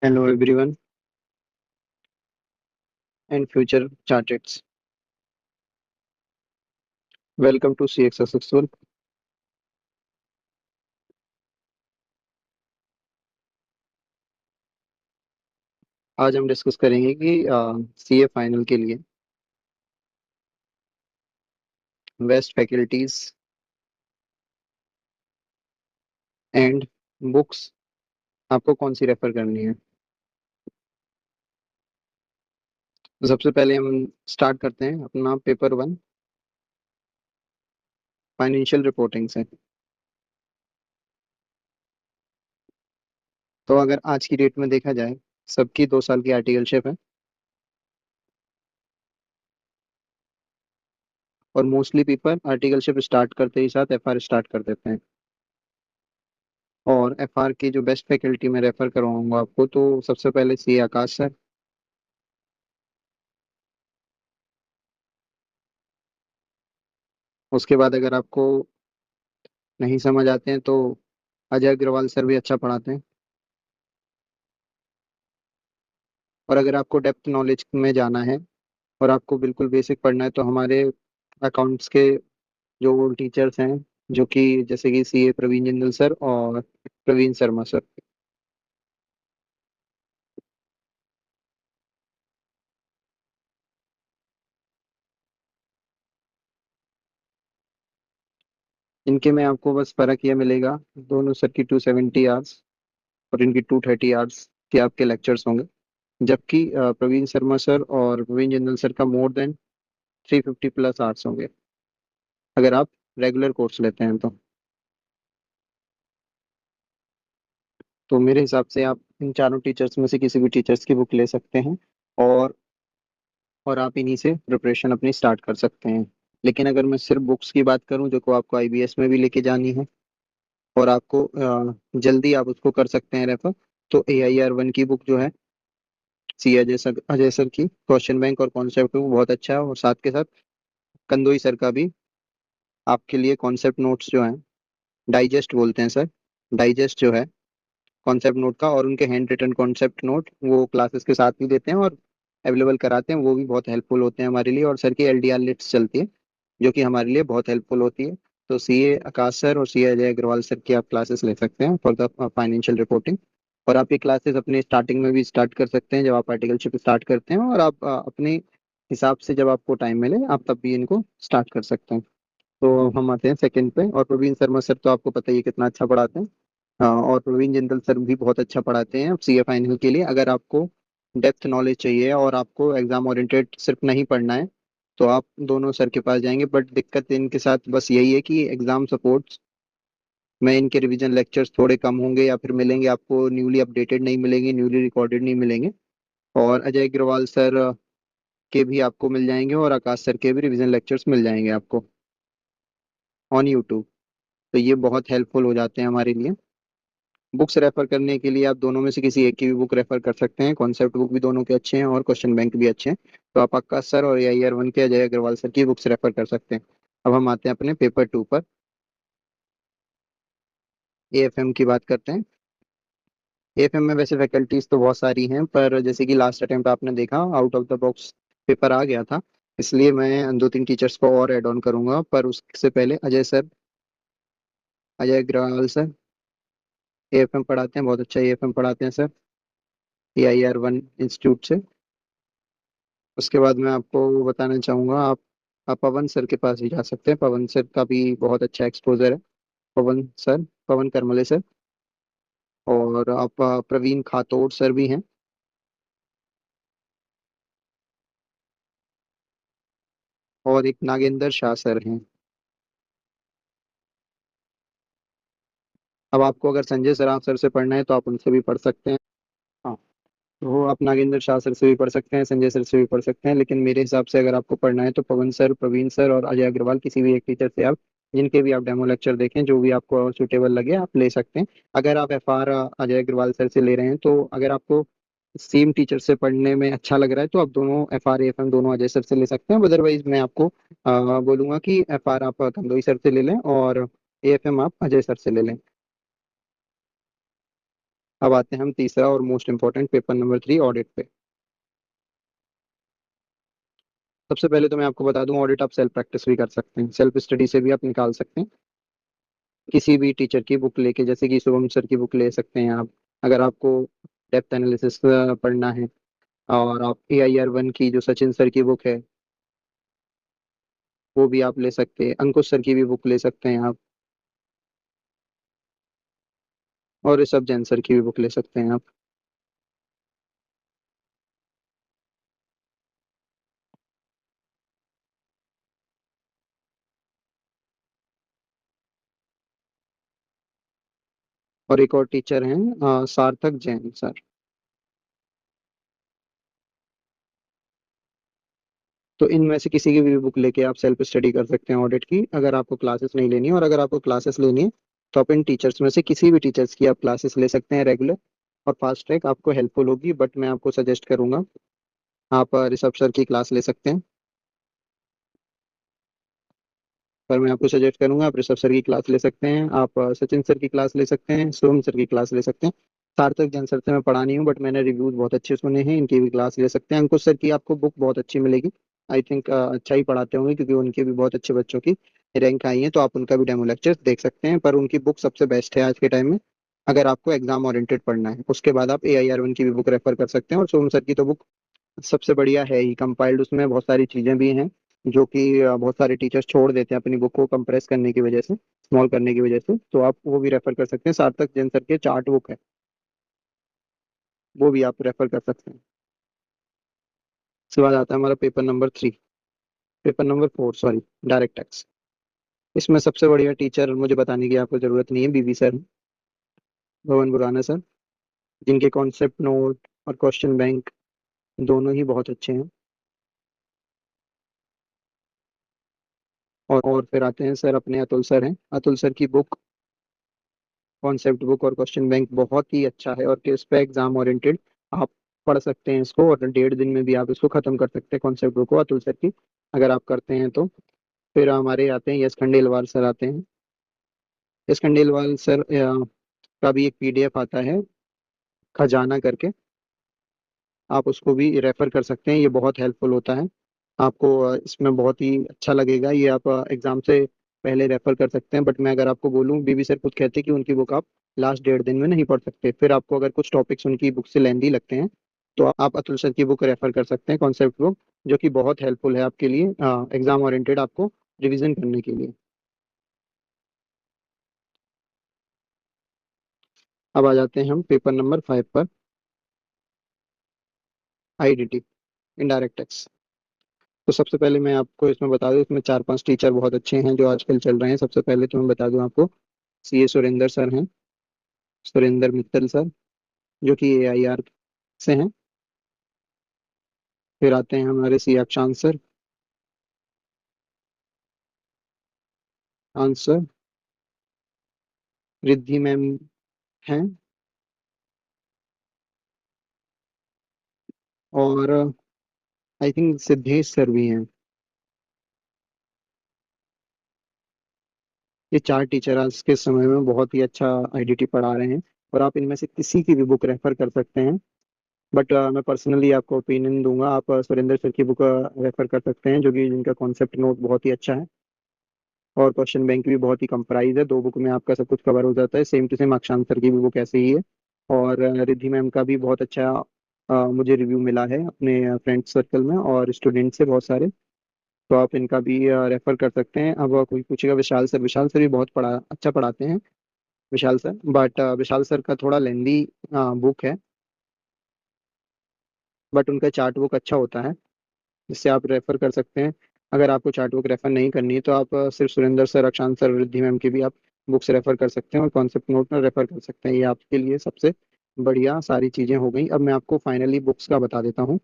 Hello everyone and future chartests. Welcome to CX Successful. आज हम discuss करेंगे कि सीए फाइनल के लिए बेस्ट फैकल्टीज एंड बुक्स आपको कौन सी रेफर करनी है। तो सबसे पहले हम स्टार्ट करते हैं अपना पेपर वन फाइनेंशियल रिपोर्टिंग से। तो अगर आज की डेट में देखा जाए सबकी 2 साल की आर्टिकलशिप है और मोस्टली पेपर आर्टिकलशिप स्टार्ट करते ही साथ एफआर स्टार्ट कर देते हैं। और एफआर की जो बेस्ट फैकल्टी मैं रेफर करवाऊंगा आपको, तो सबसे पहले सी आकाश सर। उसके बाद अगर आपको नहीं समझ आते हैं तो अजय अग्रवाल सर भी अच्छा पढ़ाते हैं। और अगर आपको डेप्थ नॉलेज में जाना है और आपको बिल्कुल बेसिक पढ़ना है तो हमारे अकाउंट्स के जो टीचर्स हैं, जो कि जैसे कि सीए प्रवीण जिंदल सर और प्रवीण शर्मा सर, इनके में आपको बस फर्क ये मिलेगा, दोनों सर की 270 आवर्स और इनकी 230 आवर्स के आपके लेक्चर्स होंगे। जबकि प्रवीण शर्मा सर और प्रवीण जिंदल सर का मोर देन 350+ आवर्स होंगे अगर आप रेगुलर कोर्स लेते हैं तो मेरे हिसाब से आप इन चारों टीचर्स में से किसी भी टीचर्स की बुक ले सकते हैं और और आप इन्हीं से प्रिपरेशन अपनी स्टार्ट कर सकते हैं। लेकिन अगर मैं सिर्फ बुक्स की बात करूं जो को आपको आईबीएस में भी लेके जानी है और आपको जल्दी आप उसको कर सकते हैं रेफर, तो AIR 1 की बुक जो है, सी अजय सर की क्वेश्चन बैंक और कॉन्सेप्ट बुक बहुत अच्छा है। और साथ के साथ कंदोई सर का भी आपके लिए कॉन्सेप्ट नोट्स जो हैं, डाइजेस्ट बोलते हैं सर, डाइजेस्ट जो है कॉन्सेप्ट नोट का, और उनके हैंड रिटन कॉन्सेप्ट नोट वो क्लासेस के साथ भी देते हैं और अवेलेबल कराते हैं, वो भी बहुत हेल्पफुल होते हैं हमारे लिए। और सर की LDR लिस्ट चलती है जो कि हमारे लिए बहुत हेल्पफुल होती है। तो सीए आकाश सर और सीए अजय अग्रवाल सर की आप क्लासेस ले सकते हैं फॉर द फाइनेंशियल रिपोर्टिंग। और आप ये क्लासेस अपने स्टार्टिंग में भी स्टार्ट कर सकते हैं जब आप आर्टिकलशिप स्टार्ट करते हैं, और आप अपने हिसाब से जब आपको टाइम मिले आप तब भी इनको स्टार्ट कर सकते हैं। तो हम आते हैं सेकंड पे, और प्रवीण शर्मा सर तो आपको पता ही है कितना अच्छा पढ़ाते हैं। और प्रवीण जिंदल सर भी बहुत अच्छा पढ़ाते हैं सीए फाइनल के लिए। अगर आपको डेप्थ नॉलेज चाहिए और आपको एग्जाम ओरिएंटेड सिर्फ नहीं पढ़ना है तो आप दोनों सर के पास जाएंगे। बट दिक्कत इनके साथ बस यही है कि एग्जाम सपोर्ट्स में इनके रिवीजन लेक्चर्स थोड़े कम होंगे या फिर मिलेंगे आपको न्यूली अपडेटेड नहीं मिलेंगे, न्यूली रिकॉर्डेड नहीं मिलेंगे। और अजय अग्रवाल सर के भी आपको मिल जाएंगे और आकाश सर के भी रिवीजन लेक्चर्स मिल जाएंगे आपको ऑन यूट्यूब। तो ये बहुत हेल्पफुल हो जाते हैं हमारे लिए। बुक्स रेफर करने के लिए आप दोनों में से किसी एक की भी बुक रेफर कर सकते हैं, कॉन्सेप्ट बुक भी दोनों के अच्छे हैं और क्वेश्चन बैंक भी अच्छे हैं। तो आप आकाश सर और AIR 1 के अजय अग्रवाल सर की बुक्स रेफर कर सकते हैं। अब हम आते हैं अपने पेपर टू पर, AFM की बात करते हैं। AFM में वैसे फैकल्टीज तो बहुत सारी हैं, पर जैसे कि लास्ट अटेम्प्ट आपने देखा out of the box paper आ गया था, इसलिए मैं 2-3 टीचर्स को और ऐड ऑन करूंगा। पर उससे पहले Ajay sir, Ajay Agrawal sir AFM पढ़ाते हैं, बहुत अच्छा AFM पढ़ाते हैं सर, AIR 1 इंस्टीट्यूट से। उसके बाद मैं आपको बताना चाहूंगा, आप पवन सर के पास भी जा सकते हैं, पवन सर का भी बहुत अच्छा एक्सपोजर है। पवन सर, पवन करमले सर। और आप प्रवीण खातोड़ सर भी हैं। और एक नागेंद्र शाह सर हैं। अब आपको अगर संजय सराफ सर से पढ़ना है तो आप उनसे भी पढ़ सकते हैं। हाँ, तो आप नागेंद्र शाह सर से भी पढ़ सकते हैं, संजय सर से भी पढ़ सकते हैं, लेकिन मेरे हिसाब से अगर आपको पढ़ना है तो पवन सर, प्रवीण सर और अजय अग्रवाल किसी भी एक टीचर से आप जिनके भी आप डेमो लेक्चर देखें, जो भी आपको सुटेबल लगे आप ले सकते हैं। अगर आप FR अजय अग्रवाल सर से ले रहे हैं तो अगर आपको सेम टीचर से पढ़ने में अच्छा लग रहा है तो आप दोनों FR AFM दोनों अजय सर से ले सकते हैं। अदरवाइज मैं आपको बोलूंगा कि FR आप कंदोई सर से ले लें और AFM आप अजय सर से ले लें। अब आते हैं हम तीसरा और most important paper number 3 audit पे। सबसे पहले तो मैं आपको बता दूं, ऑडिट आप सेल्फ प्रैक्टिस भी कर सकते हैं, सेल्फ स्टडी से भी आप निकाल सकते हैं। किसी भी टीचर की बुक लेके, जैसे कि शुभम सर की बुक ले सकते हैं आप। अगर आपको डेप्थ एनालिसिस पढ़ना है, और आप AIR 1 की जो सचिन सर की बुक है वो भी आप ले सकते हैं, अंकुश सर की भी बुक ले सकते हैं आप, और ऋषभ जैन सर की भी बुक ले सकते हैं आप। और एक और टीचर हैं सार्थक जैन सर। तो इनमें से किसी की भी बुक लेके आप सेल्फ स्टडी कर सकते हैं ऑडिट की, अगर आपको क्लासेस नहीं लेनी है। और अगर आपको क्लासेस लेनी है तो आप इन टीचर्स में से किसी भी टीचर्स की आप क्लासेस ले सकते हैं रेगुलर, और फास्ट ट्रैक आपको हेल्पफुल होगी। बट मैं आपको सजेस्ट करूंगा, आप ऋषभ सर की क्लास ले सकते हैं। पर मैं आपको सजेस्ट करूंगा, आप ऋषभ सर की क्लास ले सकते हैं, आप सचिन सर की क्लास ले सकते हैं, सोम सर की क्लास ले सकते हैं। सार्थक जैन सर से मैं पढ़ा नहीं हूँ, बट मैंने रिव्यूज बहुत अच्छे सुने हैं, इनकी भी क्लास ले सकते हैं। अंकुश सर की आपको बुक बहुत अच्छी मिलेगी, आई थिंक अच्छा ही पढ़ाते होंगे, क्योंकि उनके भी बहुत अच्छे बच्चों की रैंक आई है। तो आप उनका भी डेमो लेक्चर देख सकते हैं, पर उनकी बुक सबसे बेस्ट है आज के टाइम में, अगर आपको एग्जाम ओरिएंटेड पढ़ना है। उसके बाद आप AIR 1 की भी बुक रेफर कर सकते हैं, और सोम सर की तो बुक सबसे बढ़िया है ही, कंपाइल्ड उसमें बहुत सारी चीजें भी हैं जो कि बहुत सारे टीचर्स छोड़ देते हैं अपनी बुक को कंप्रेस करने की वजह से, स्मॉल करने की वजह से। तो आप वो भी रेफर कर सकते हैं, सार्थक जैन सर के चार्ट बुक है, वो भी आप रेफर कर सकते हैं। उसके बाद आता है हमारा paper number 3, paper number 4 sorry, direct tax. इसमें सबसे बढ़िया टीचर मुझे बताने की आपको जरूरत नहीं है, BV सर, भवन बुराना सर, जिनके कॉन्सेप्ट नोट और क्वेश्चन बैंक दोनों ही बहुत अच्छे हैं। और फिर आते हैं सर अपने अतुल सर हैं, अतुल सर की बुक, कॉन्सेप्ट बुक और क्वेश्चन बैंक बहुत ही अच्छा है, और किस पे एग्जाम ओरिएंटेड आप पढ़ सकते हैं इसको, और 1.5 दिन में भी आप इसको खत्म कर सकते हैं कॉन्सेप्ट बुक को अतुल सर की, अगर आप करते हैं तो। फिर हमारे आते हैं यश खंडेलवाल सर आते हैं। यश खंडेलवाल सर का भी एक PDF आता है, खजाना करके, आप उसको भी रेफर कर सकते हैं, ये बहुत हेल्पफुल होता है आपको। इसमें बहुत ही अच्छा लगेगा, ये आप एग्जाम से पहले रेफर कर सकते हैं। बट मैं अगर आपको बोलूँ, BV सर खुद कहते हैं कि उनकी बुक आप लास्ट 1.5 दिन में नहीं पढ़ सकते। फिर आपको अगर कुछ टॉपिक्स उनकी बुक से लेंदी लगते हैं तो आप अतुल सर की बुक रेफर कर सकते हैं, कॉन्सेप्ट बुक, जो कि बहुत हेल्पफुल है आपके लिए, एग्जाम ओरिएंटेड आपको रिविजन करने के लिए। अब आ जाते हैं हम पेपर नंबर 5 पर, IDT, इनडायरेक्ट टैक्स। तो सबसे पहले मैं आपको इसमें बता दूं, इसमें 4-5 टीचर बहुत अच्छे हैं जो आजकल चल रहे हैं। सबसे पहले तो मैं बता दूं आपको, CA सुरेंद्र सर हैं, सुरेंद्र मित्तल सर, जो कि AIR से हैं। फिर आते हैं हमारे सी अक्षांश सर, आंसर, रिद्धि मैम हैं, और आई थिंक सिद्धेश सर भी हैं। ये 4 टीचर आज के समय में बहुत ही अच्छा IDT पढ़ा रहे हैं, और आप इनमें से किसी की भी बुक रेफर कर सकते हैं। बट मैं पर्सनली आपको ओपिनियन दूंगा, आप सुरेंद्र सर की बुक रेफर कर सकते हैं, जो कि जिनका कॉन्सेप्ट नोट बहुत ही अच्छा है, और क्वेश्चन बैंक भी बहुत ही कम प्राइस है, 2 बुक में आपका सब कुछ कवर हो जाता है। सेम टू सेम अक्षांश सर की भी बुक ऐसे ही है। और रिद्धि मैम का भी बहुत अच्छा मुझे रिव्यू मिला है अपने फ्रेंड सर्कल में और स्टूडेंट से बहुत सारे। तो आप इनका भी रेफर कर सकते हैं। अब कोई पूछेगा विशाल सर, विशाल सर भी बहुत अच्छा पढ़ाते हैं विशाल सर, बट विशाल सर का थोड़ा लेंदी बुक है, बट उनका चार्ट बुक अच्छा होता है, जिससे आप रेफर कर सकते हैं। अगर आपको चार्ट बुक रेफर नहीं करनी है तो आप सिर्फ सुरेंद्र सर, अक्षांश सर, रिद्धि मैम की भी आप बुक्स रेफर कर सकते हैं, और कॉन्सेप्ट नोट में रेफर कर सकते हैं। ये आपके लिए सबसे बढ़िया सारी चीजें हो गई। अब मैं आपको फाइनली बुक्स का बता देता हूँ।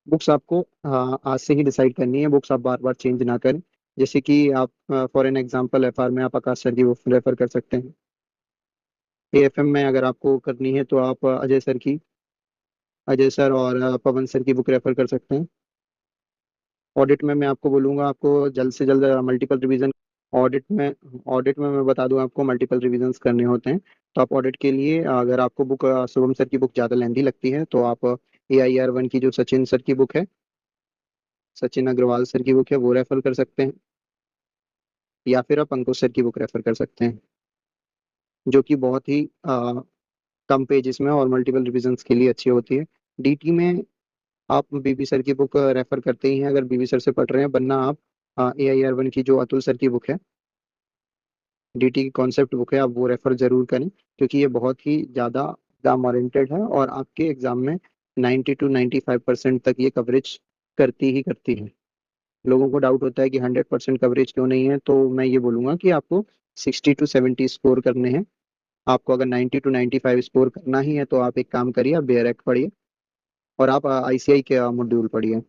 बुक्स आपको आज से ही डिसाइड करनी है, बुक्स आप बार बार चेंज ना करें। जैसे कि आप फॉर एन एग्जांपल FR में आप आकाश सर की बुक रेफर कर सकते हैं। AFM में अगर आपको करनी है तो आप अजय सर और पवन सर की बुक रेफर कर सकते हैं। ऑडिट में मैं आपको बोलूंगा, आपको जल्द से जल्द मल्टीपल रिवीजन ऑडिट में मैं बता दूं आपको मल्टीपल रिवीजन्स करने होते हैं। तो आप ऑडिट के लिए अगर आपको बुक शुभम सर की बुक ज़्यादा लेंदी लगती है तो आप AIR 1 की जो सचिन सर की बुक है, सचिन अग्रवाल सर की बुक है, वो रेफर कर सकते हैं। या फिर आप अंकुश सर की बुक रेफर कर सकते हैं, जो कि बहुत ही कम पेजेस में और मल्टीपल रिवीजन्स के लिए अच्छी होती है। DT में आप BB सर की बुक रेफर करते ही हैं अगर BB सर से पढ़ रहे हैं, वरना आप AIR 1 की जो अतुल सर की बुक है, DT की कॉन्सेप्ट बुक है, आप वो रेफर जरूर करें, क्योंकि ये बहुत ही ज़्यादा एग्जाम ओरिएंटेड है और आपके एग्जाम में 90 to 95% तक ये कवरेज करती ही करती है। लोगों को डाउट होता है कि 100% कवरेज क्यों नहीं है, तो मैं ये बोलूंगा कि आपको 60 to 70 स्कोर करने हैं। आपको अगर 90 to 95 स्कोर करना ही है तो आप एक काम करिए, आप बेयर एक्ट पढ़िए और आप ICI के मॉड्यूल पढ़िए।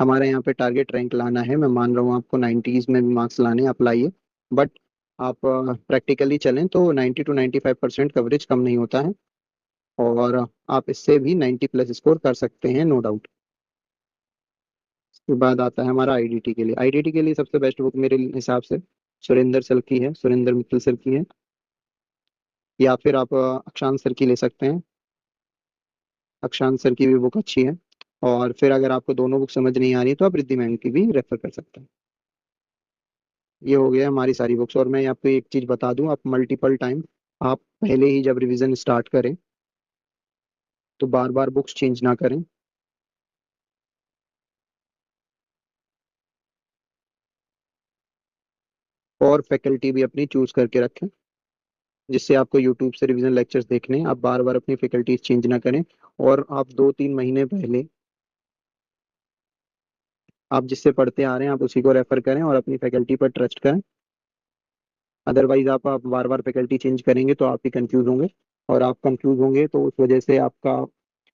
हमारे यहाँ पे टारगेट रैंक लाना है, मैं मान रहा हूँ आपको 90s में भी मार्क्स लाने हैं, आप लाइए। बट आप प्रैक्टिकली चलें तो 90 to 95% कवरेज कम नहीं होता है, और आप इससे भी 90+ स्कोर कर सकते हैं, नो डाउट। उसके बाद आता है हमारा IDT के लिए। IDT के लिए सबसे बेस्ट बुक मेरे हिसाब से सुरेंद्र सर की है, सुरेंद्र मित्तल सर की है, या फिर आप अक्षांश सर की ले सकते हैं। अक्षांश सर की भी बुक अच्छी है। और फिर अगर आपको दोनों बुक समझ नहीं आ रही तो आप रिद्धि मैम की भी रेफर कर सकते हैं। ये हो गया हमारी सारी बुक्स। और मैं आपको एक चीज बता दूं, आप मल्टीपल टाइम, आप पहले ही जब रिवीजन स्टार्ट करें तो बार बार बुक्स चेंज ना करें। और फैकल्टी भी अपनी चूज करके रखें, जिससे आपको यूट्यूब से रिवीजन लेक्चर्स देखने हैं, आप बार बार अपनी फैकल्टीज चेंज ना करें। और आप 2-3 महीने पहले आप जिससे पढ़ते आ रहे हैं आप उसी को रेफर करें और अपनी फैकल्टी पर ट्रस्ट करें। अदरवाइज आप बार बार फैकल्टी चेंज करेंगे तो आप ही कंफ्यूज होंगे, और आप कंफ्यूज होंगे तो उस वजह से आपका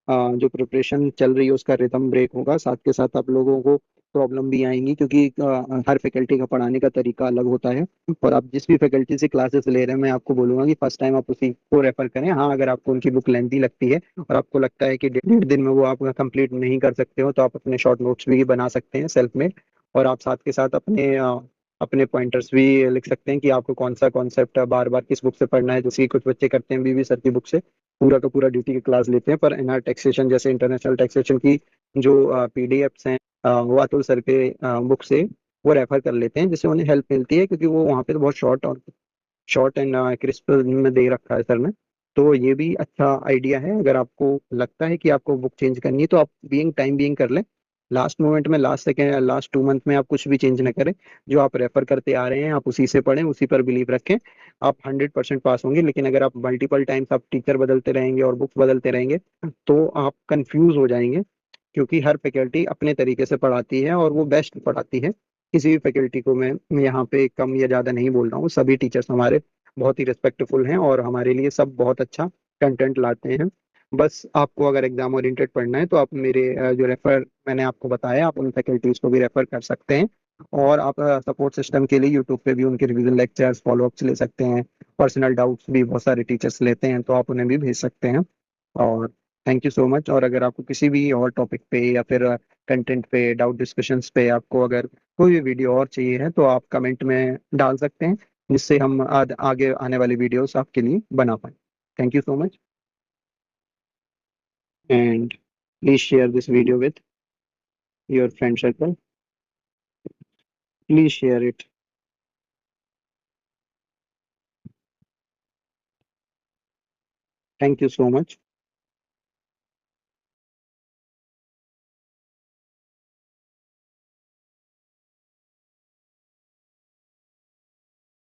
जो प्रिपरेशन चल रही है उसका रिदम ब्रेक होगा। साथ के साथ आप लोगों को प्रॉब्लम भी आएंगी, क्योंकि हर फैकल्टी का पढ़ाने का तरीका अलग होता है। और आप जिस भी फैकल्टी से क्लासेस ले रहे हैं, मैं आपको बोलूंगा कि फर्स्ट टाइम आप उसी को रेफर करें। हाँ, अगर आपको उनकी बुक लेंथी लगती है और आपको लगता है कि 1.5 दिन में वो आप कंप्लीट नहीं कर सकते हो, तो आप अपने शॉर्ट नोट्स भी बना सकते हैं सेल्फ में। और आप साथ के साथ अपने पॉइंटर्स भी लिख सकते हैं कि आपको कौन सा कॉन्सेप्ट बार बार किस बुक से पढ़ना है। जैसे कि कुछ बच्चे करते हैं, BB सर की बुक से पूरा का पूरा DT की क्लास लेते हैं, पर NR टैक्सेशन जैसे इंटरनेशनल टैक्सेशन की जो PDFs हैं, वो अतुल सर के बुक से वो रेफर कर लेते हैं, जिससे उन्हें हेल्प मिलती है, क्योंकि वो वहाँ पे तो बहुत शॉर्ट एंड क्रिस्प में दे रखा है सर ने। तो ये भी अच्छा आइडिया है। अगर आपको लगता है कि आपको बुक चेंज करनी है तो आप बीइंग कर लें। लास्ट मोमेंट में, लास्ट 2 मंथ में आप कुछ भी चेंज ना करें। जो आप रेफर करते आ रहे हैं आप उसी से पढ़ें, उसी पर बिलीव रखें। आप 100% पास होंगे। लेकिन अगर आप मल्टीपल टाइम्स आप टीचर बदलते रहेंगे और बुक्स बदलते रहेंगे तो आप कंफ्यूज हो जाएंगे, क्योंकि हर फैकल्टी अपने तरीके से पढ़ाती है और वो बेस्ट पढ़ाती है। किसी भी फैकल्टी को मैं यहाँ पे कम या ज़्यादा नहीं बोल रहा हूँ, सभी टीचर्स हमारे बहुत ही रिस्पेक्टफुल हैं और हमारे लिए सब बहुत अच्छा कंटेंट लाते हैं। बस आपको अगर एग्जाम ओरिएंटेड पढ़ना है तो आप मेरे जो रेफर मैंने आपको बताया, आप उन फैकल्टीज को भी रेफर कर सकते हैं। और आप सपोर्ट सिस्टम के लिए यूट्यूब पे भी उनके रिवीजन लेक्चर्स फॉलोअप्स ले सकते हैं। पर्सनल डाउट्स भी बहुत सारे टीचर्स लेते हैं, तो आप उन्हें भी भेज सकते हैं। और थैंक यू सो मच। और अगर आपको किसी भी और टॉपिक पे या फिर कंटेंट पे, डाउट डिस्कशंस पे आपको अगर कोई भी वीडियो और चाहिए है तो आप कमेंट में डाल सकते हैं, जिससे हम आगे आने वाली वीडियोस आपके लिए बना पाए। Thank you so much, and please share this video with your friend circle. Please share it. Thank you so much.